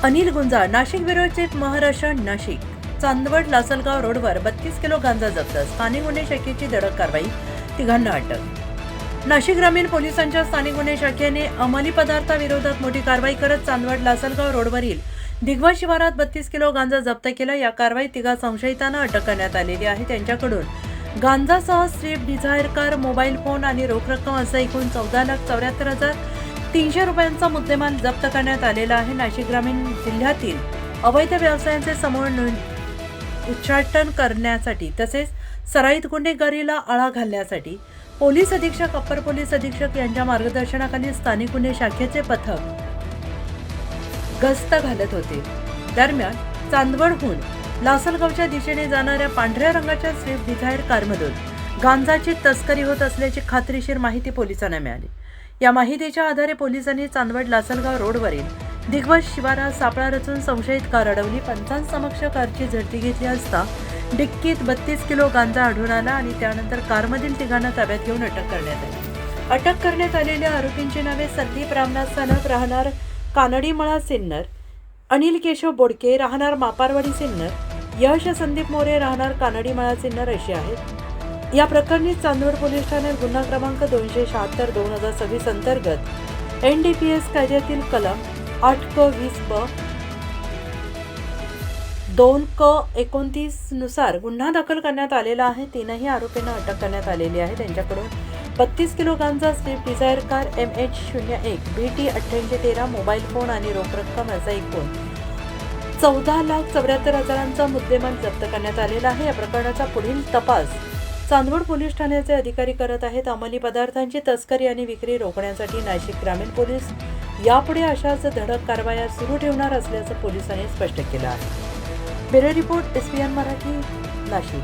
Anil Gunjal, Nashik bureau chief, Maharashtra, Nashik. Chandwad Lasalgaon रोडवर 32 kilo गांजा जप्त. स्थानिक गुन्हे शाखेची धडक कारवाई, तिघांना अटक. नाशिक ग्रामीण पोलिसांच्या स्थानिक गुन्हे शाखेने अंमली पदार्थाविरोधात मोठी कारवाई करत चांदवड लासलगाव रोडवरील दिग्वस शिवारात 32 किलो गांजा जप्त केला. या कारवाईत तिघा संशयितांना अटक करण्यात आलेली आहे. त्यांच्याकडून गांजासह Swift Dzire car, mobile phone आणि रोख रक्कम असं एकूण 14,74,300 रुपयांचा मुद्देमाल जप्त करण्यात आलेला आहे. नाशिक ग्रामीण जिल्ह्यातील अवैध व्यवसायांचे समूळ उच्चाटन करण्यासाठी तसेच सराईत गुन्हेगारीला आळा घालण्यासाठी पोलीस अधीक्षक, अप्पर पोलीस अधीक्षक यांच्या मार्गदर्शनाखाली स्थानिक गुन्हे शाखेचे पथक गस्त घालत होते. दरम्यान चांदवडहून लासलगावच्या दिशेने जाणाऱ्या पांढऱ्या रंगाच्या स्विफ्ट डिझायर कारमधून गांजाची तस्करी होत असल्याची खात्रीशीर माहिती पोलिसांना मिळाली. या माहितीच्या आधारे पोलिसांनी चांदवड लासलगाव रोडवरील दिग्वस शिवारात सापळा रचून संशयित कार अडवली. पंचांसमक्ष कारची झडती घेतली असता डिक्कीत 32 किलो गांजा आढळून आला आणि त्यानंतर कारमधील तिघांना ताब्यात घेऊन अटक करण्यात आली. अटक करण्यात आलेल्या आरोपींची नावे संदीप रामनाथ सानप, राहणार कानडीमळा सिन्नर, अनिल केशव बोडके, राहणार मापारवाडी सिन्नर, यश संदीप मोरे, राहणार कानडीमळा सिन्नर अशी आहेत. या प्रकरणी चांदवड पोलीस ठाण्यात गुन्हा क्रमांक 276/2026 अंतर्गत NDPS कायद्यातील कलम 8(क)(20)(ब), 2(क)(29) नुसार गुन्हा दाखल करण्यात आलेला आहे. तीनही आरोपींना अटक करण्यात आलेली आहे. त्यांच्याकडून 32 किलो गांजा, Swift Dzire car, MH01 BT 8813, mobile phone आणि रोख रक्कम असा एकूण 14,74,000चा मुद्देमाल जप्त करण्यात आलेला आहे. या प्रकरणाचा पुढील तपास चांदवड पोलीस ठाण्याचे अधिकारी करत आहेत. अंमली पदार्थांची तस्करी आणि विक्री रोखण्यासाठी नाशिक ग्रामीण पोलीस यापुढे अशाच धडक कारवाया सुरू ठेवणार असल्याचं पोलिसांनी स्पष्ट केलं आहे. Bureau report, SPN Marathi, Nashik.